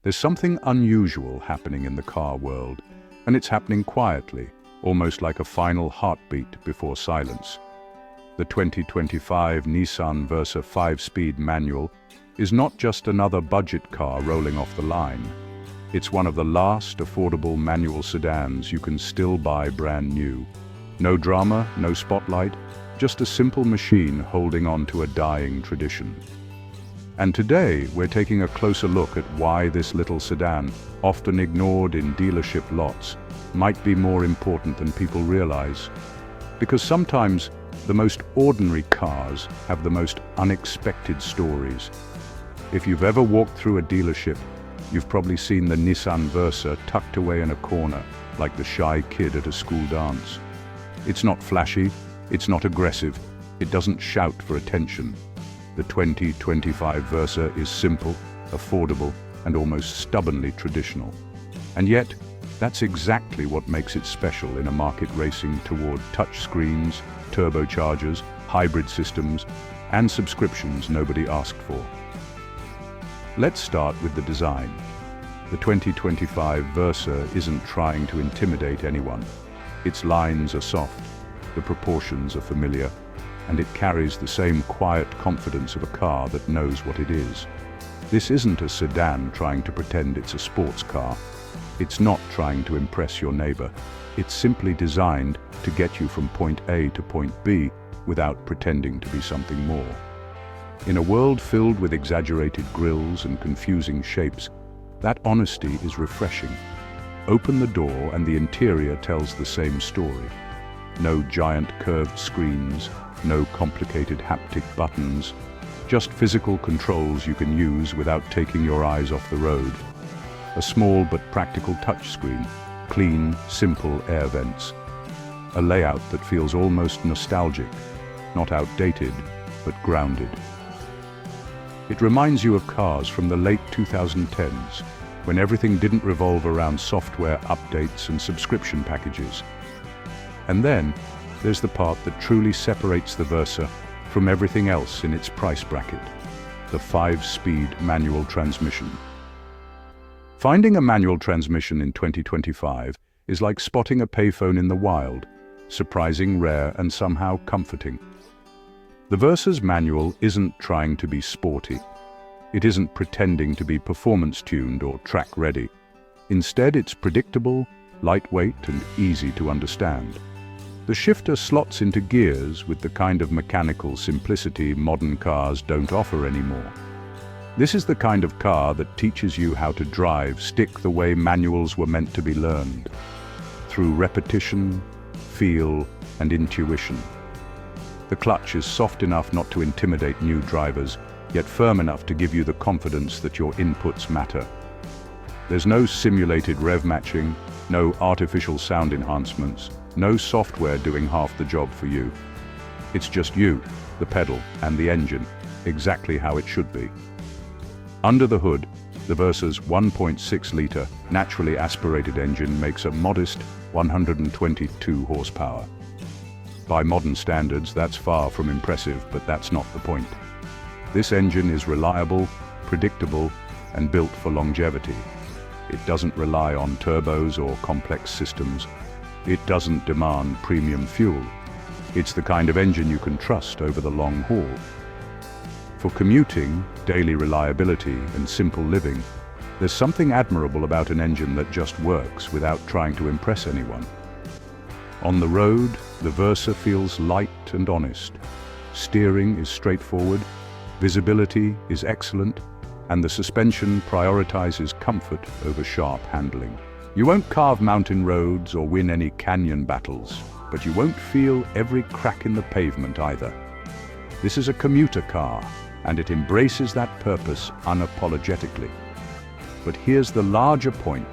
There's something unusual happening in the car world, and it's happening quietly, almost like a final heartbeat before silence. The 2025 Nissan Versa 5-speed manual is not just another budget car rolling off the line. It's one of the last affordable manual sedans you can still buy brand new. No drama, no spotlight, just a simple machine holding on to a dying tradition. And today, we're taking a closer look at why this little sedan, often ignored in dealership lots, might be more important than people realize. Because sometimes, the most ordinary cars have the most unexpected stories. If you've ever walked through a dealership, you've probably seen the Nissan Versa tucked away in a corner, like the shy kid at a school dance. It's not flashy, it's not aggressive, it doesn't shout for attention. The 2025 Versa is simple, affordable, and almost stubbornly traditional. And yet, that's exactly what makes it special in a market racing toward touchscreens, turbochargers, hybrid systems, and subscriptions nobody asked for. Let's start with the design. The 2025 Versa isn't trying to intimidate anyone. Its lines are soft, the proportions are familiar, and it carries the same quiet confidence of a car that knows what it is. This isn't a sedan trying to pretend it's a sports car. It's not trying to impress your neighbor. It's simply designed to get you from point A to point B without pretending to be something more. In a world filled with exaggerated grills and confusing shapes, that honesty is refreshing. Open the door and the interior tells the same story. No giant curved screens, no complicated haptic buttons, just physical controls you can use without taking your eyes off the road. A small but practical touchscreen, clean, simple air vents. A layout that feels almost nostalgic, not outdated, but grounded. It reminds you of cars from the late 2010s, when everything didn't revolve around software updates and subscription packages. And then, there's the part that truly separates the Versa from everything else in its price bracket, the 5-speed manual transmission. Finding a manual transmission in 2025 is like spotting a payphone in the wild, surprising, rare, and somehow comforting. The Versa's manual isn't trying to be sporty. It isn't pretending to be performance-tuned or track-ready. Instead, it's predictable, lightweight, and easy to understand. The shifter slots into gears with the kind of mechanical simplicity modern cars don't offer anymore. This is the kind of car that teaches you how to drive stick the way manuals were meant to be learned, through repetition, feel, and intuition. The clutch is soft enough not to intimidate new drivers, yet firm enough to give you the confidence that your inputs matter. There's no simulated rev matching, no artificial sound enhancements, no software doing half the job for you. It's just you, the pedal, and the engine, exactly how it should be. Under the hood, the Versa's 1.6-litre naturally aspirated engine makes a modest 122 horsepower. By modern standards, that's far from impressive, but that's not the point. This engine is reliable, predictable, and built for longevity. It doesn't rely on turbos or complex systems. It doesn't demand premium fuel. It's the kind of engine you can trust over the long haul. For commuting, daily reliability, and simple living, there's something admirable about an engine that just works without trying to impress anyone. On the road, the Versa feels light and honest. Steering is straightforward, visibility is excellent, and the suspension prioritizes comfort over sharp handling. You won't carve mountain roads or win any canyon battles, but you won't feel every crack in the pavement either. This is a commuter car, and it embraces that purpose unapologetically. But here's the larger point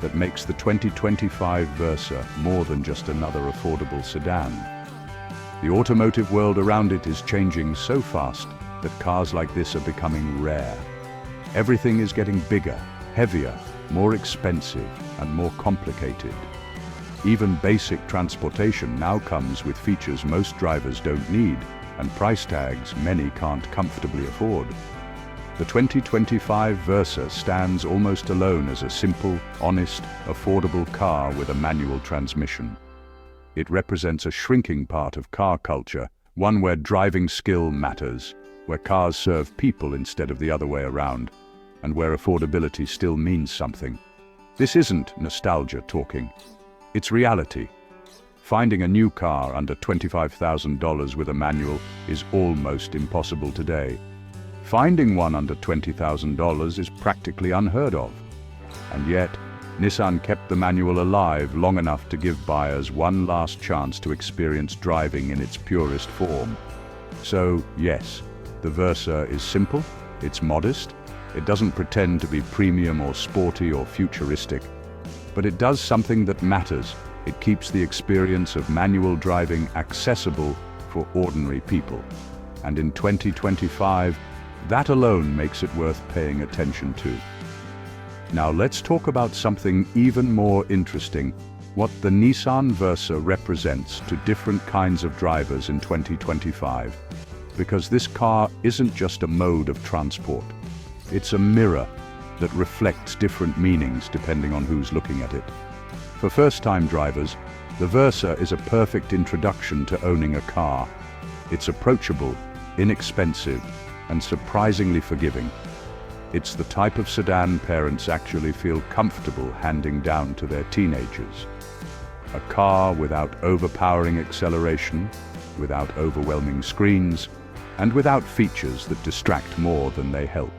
that makes the 2025 Versa more than just another affordable sedan. The automotive world around it is changing so fast that cars like this are becoming rare. Everything is getting bigger, heavier, more expensive, and more complicated. Even basic transportation now comes with features most drivers don't need, and price tags many can't comfortably afford. The 2025 Versa stands almost alone as a simple, honest, affordable car with a manual transmission. It represents a shrinking part of car culture, one where driving skill matters, where cars serve people instead of the other way around, and where affordability still means something. This isn't nostalgia talking. It's reality. Finding a new car under $25,000 with a manual is almost impossible today. Finding one under $20,000 is practically unheard of. And yet, Nissan kept the manual alive long enough to give buyers one last chance to experience driving in its purest form. So, yes, the Versa is simple, it's modest, it doesn't pretend to be premium or sporty or futuristic, but it does something that matters. It keeps the experience of manual driving accessible for ordinary people. And in 2025, that alone makes it worth paying attention to. Now let's talk about something even more interesting, what the Nissan Versa represents to different kinds of drivers in 2025. Because this car isn't just a mode of transport. It's a mirror that reflects different meanings depending on who's looking at it. For first-time drivers, the Versa is a perfect introduction to owning a car. It's approachable, inexpensive, and surprisingly forgiving. It's the type of sedan parents actually feel comfortable handing down to their teenagers. A car without overpowering acceleration, without overwhelming screens, and without features that distract more than they help.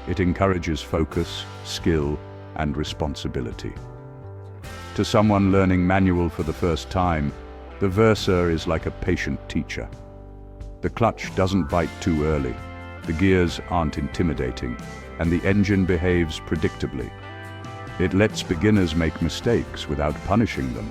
It encourages focus, skill, and responsibility. To someone learning manual for the first time, the Versa is like a patient teacher. The clutch doesn't bite too early, the gears aren't intimidating, and the engine behaves predictably. It lets beginners make mistakes without punishing them.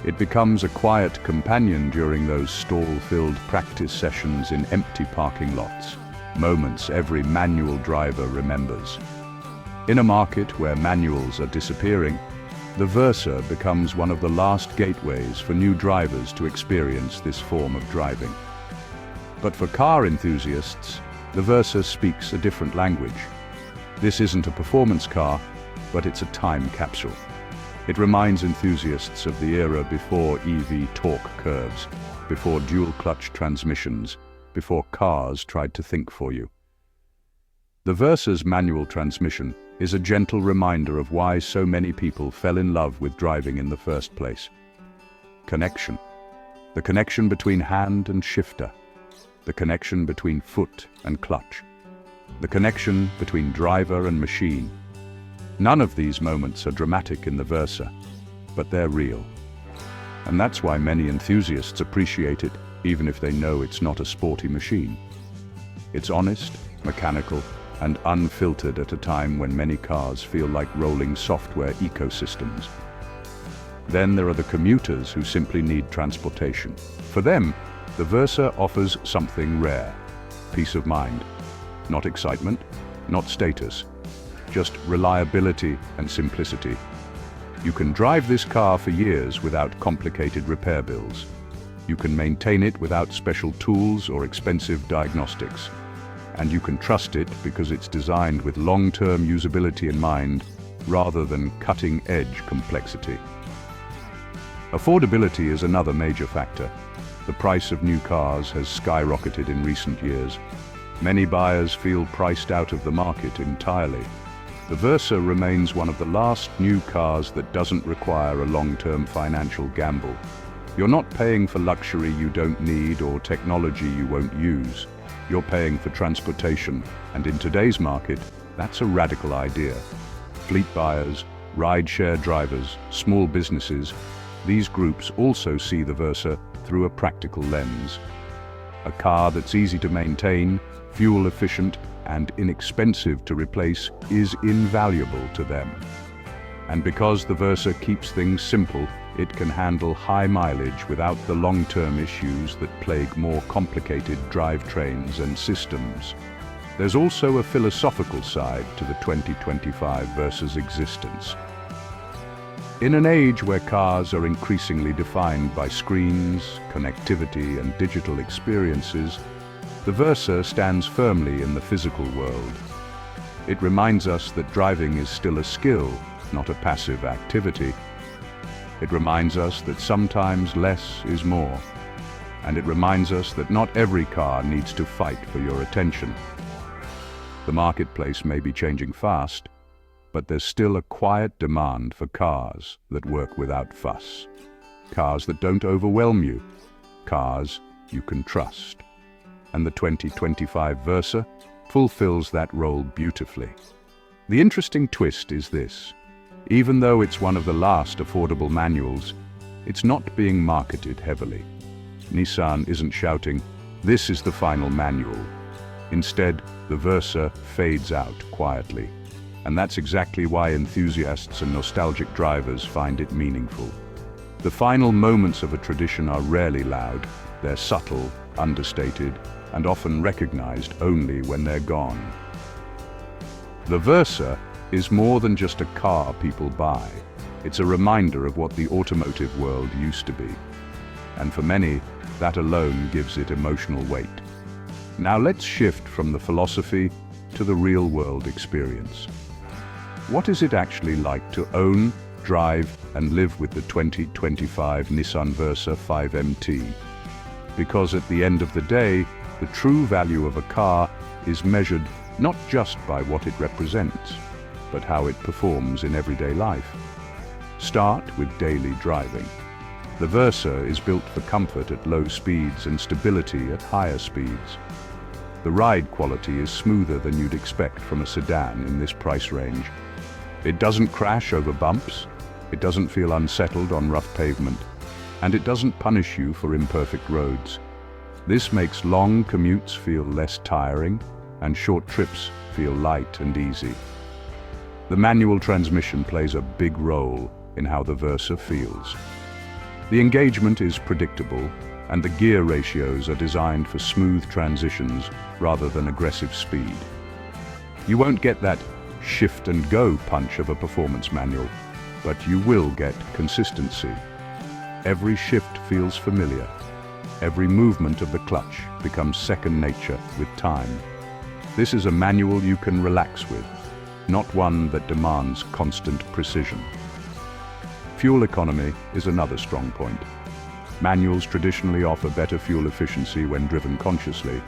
It becomes a quiet companion during those stall-filled practice sessions in empty parking lots, moments every manual driver remembers. In a market where manuals are disappearing, the Versa becomes one of the last gateways for new drivers to experience this form of driving. But for car enthusiasts, the Versa speaks a different language. This isn't a performance car, but it's a time capsule. It reminds enthusiasts of the era before EV torque curves, before dual-clutch transmissions, before cars tried to think for you. The Versa's manual transmission is a gentle reminder of why so many people fell in love with driving in the first place. Connection. The connection between hand and shifter. The connection between foot and clutch. The connection between driver and machine. None of these moments are dramatic in the Versa, but they're real. And that's why many enthusiasts appreciate it, even if they know it's not a sporty machine. It's honest, mechanical, and unfiltered at a time when many cars feel like rolling software ecosystems. Then there are the commuters who simply need transportation. For them, the Versa offers something rare. Peace of mind. Not excitement, not status. Just reliability and simplicity. You can drive this car for years without complicated repair bills. You can maintain it without special tools or expensive diagnostics. And you can trust it because it's designed with long-term usability in mind, rather than cutting-edge complexity. Affordability is another major factor. The price of new cars has skyrocketed in recent years. Many buyers feel priced out of the market entirely. The Versa remains one of the last new cars that doesn't require a long-term financial gamble. You're not paying for luxury you don't need or technology you won't use. You're paying for transportation, and in today's market, that's a radical idea. Fleet buyers, ride-share drivers, small businesses, these groups also see the Versa through a practical lens. A car that's easy to maintain, fuel-efficient, and inexpensive to replace is invaluable to them. And because the Versa keeps things simple, it can handle high mileage without the long-term issues that plague more complicated drivetrains and systems. There's also a philosophical side to the 2025 Versa's existence. In an age where cars are increasingly defined by screens, connectivity, and digital experiences, The Versa stands firmly in the physical world. It reminds us that driving is still a skill, not a passive activity. It reminds us that sometimes less is more. And it reminds us that not every car needs to fight for your attention. The marketplace may be changing fast, but there's still a quiet demand for cars that work without fuss. Cars that don't overwhelm you. Cars you can trust. And the 2025 Versa fulfills that role beautifully. The interesting twist is this. Even though it's one of the last affordable manuals, it's not being marketed heavily. Nissan isn't shouting, "This is the final manual." Instead, the Versa fades out quietly. And that's exactly why enthusiasts and nostalgic drivers find it meaningful. The final moments of a tradition are rarely loud. They're subtle, understated, and often recognized only when they're gone. The Versa is more than just a car people buy. It's a reminder of what the automotive world used to be. And for many, that alone gives it emotional weight. Now let's shift from the philosophy to the real-world experience. What is it actually like to own, drive, and live with the 2025 Nissan Versa 5MT? Because at the end of the day, the true value of a car is measured not just by what it represents, but how it performs in everyday life. Start with daily driving. The Versa is built for comfort at low speeds and stability at higher speeds. The ride quality is smoother than you'd expect from a sedan in this price range. It doesn't crash over bumps, it doesn't feel unsettled on rough pavement, and it doesn't punish you for imperfect roads. This makes long commutes feel less tiring and short trips feel light and easy. The manual transmission plays a big role in how the Versa feels. The engagement is predictable, and the gear ratios are designed for smooth transitions rather than aggressive speed. You won't get that shift-and-go punch of a performance manual, but you will get consistency. Every shift feels familiar. Every movement of the clutch becomes second nature with time. This is a manual you can relax with, not one that demands constant precision. Fuel economy is another strong point. Manuals traditionally offer better fuel efficiency when driven consciously,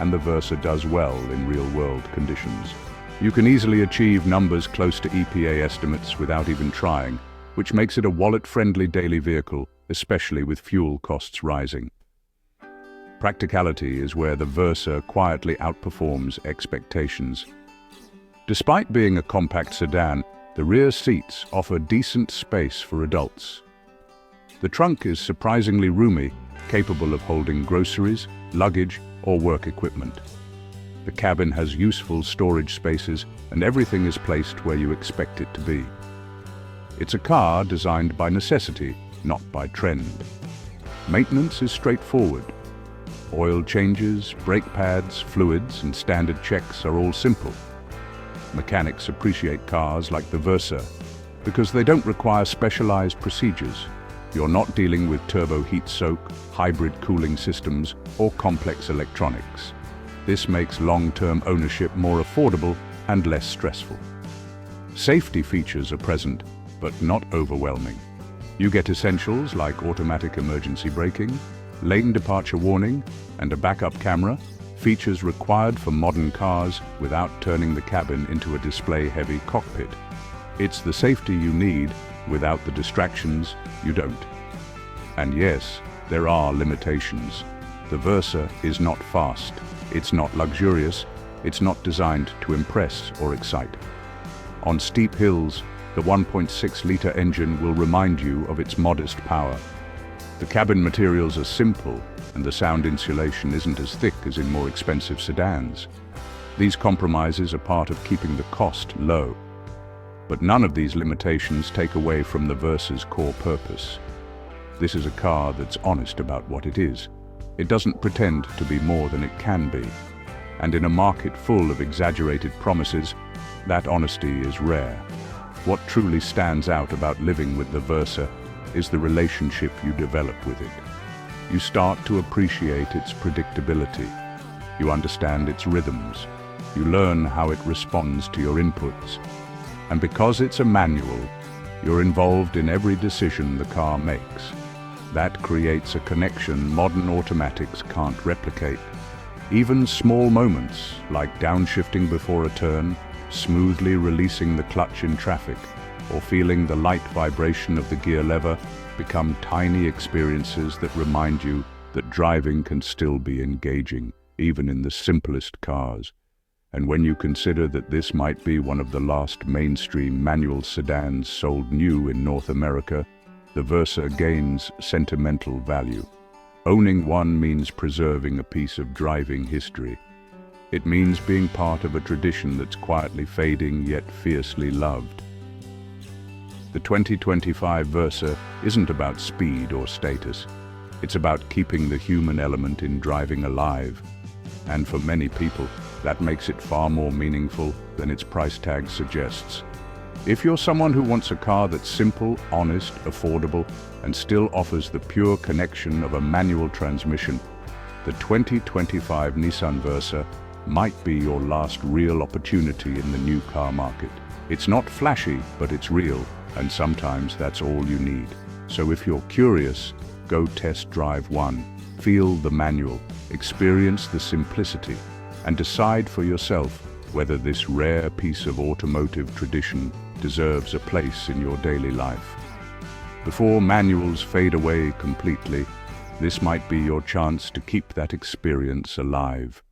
and the Versa does well in real-world conditions. You can easily achieve numbers close to EPA estimates without even trying, which makes it a wallet-friendly daily vehicle, especially with fuel costs rising. Practicality is where the Versa quietly outperforms expectations. Despite being a compact sedan, the rear seats offer decent space for adults. The trunk is surprisingly roomy, capable of holding groceries, luggage, or work equipment. The cabin has useful storage spaces, and everything is placed where you expect it to be. It's a car designed by necessity, not by trend. Maintenance is straightforward. Oil changes, brake pads, fluids, and standard checks are all simple. Mechanics appreciate cars like the Versa because they don't require specialized procedures. You're not dealing with turbo heat soak, hybrid cooling systems, or complex electronics. This makes long-term ownership more affordable and less stressful. Safety features are present, but not overwhelming. You get essentials like automatic emergency braking, lane departure warning, and a backup camera, features required for modern cars without turning the cabin into a display-heavy cockpit. It's the safety you need without the distractions you don't. And yes, there are limitations. The Versa is not fast, it's not luxurious, it's not designed to impress or excite. On steep hills, the 1.6-liter engine will remind you of its modest power. The cabin materials are simple, and the sound insulation isn't as thick as in more expensive sedans. These compromises are part of keeping the cost low. But none of these limitations take away from the Versa's core purpose. This is a car that's honest about what it is. It doesn't pretend to be more than it can be. And in a market full of exaggerated promises, that honesty is rare. What truly stands out about living with the Versa is the relationship you develop with it. You start to appreciate its predictability. You understand its rhythms. You learn how it responds to your inputs. And because it's a manual, you're involved in every decision the car makes. That creates a connection modern automatics can't replicate. Even small moments, like downshifting before a turn, smoothly releasing the clutch in traffic, or feeling the light vibration of the gear lever, become tiny experiences that remind you that driving can still be engaging, even in the simplest cars. And when you consider that this might be one of the last mainstream manual sedans sold new in North America, the Versa gains sentimental value. Owning one means preserving a piece of driving history. It means being part of a tradition that's quietly fading yet fiercely loved. The 2025 Versa isn't about speed or status. It's about keeping the human element in driving alive. And for many people, that makes it far more meaningful than its price tag suggests. If you're someone who wants a car that's simple, honest, affordable, and still offers the pure connection of a manual transmission, the 2025 Nissan Versa might be your last real opportunity in the new car market. It's not flashy, but it's real, and sometimes that's all you need. So if you're curious, go test drive one. Feel the manual, experience the simplicity, and decide for yourself whether this rare piece of automotive tradition deserves a place in your daily life. Before manuals fade away completely, this might be your chance to keep that experience alive.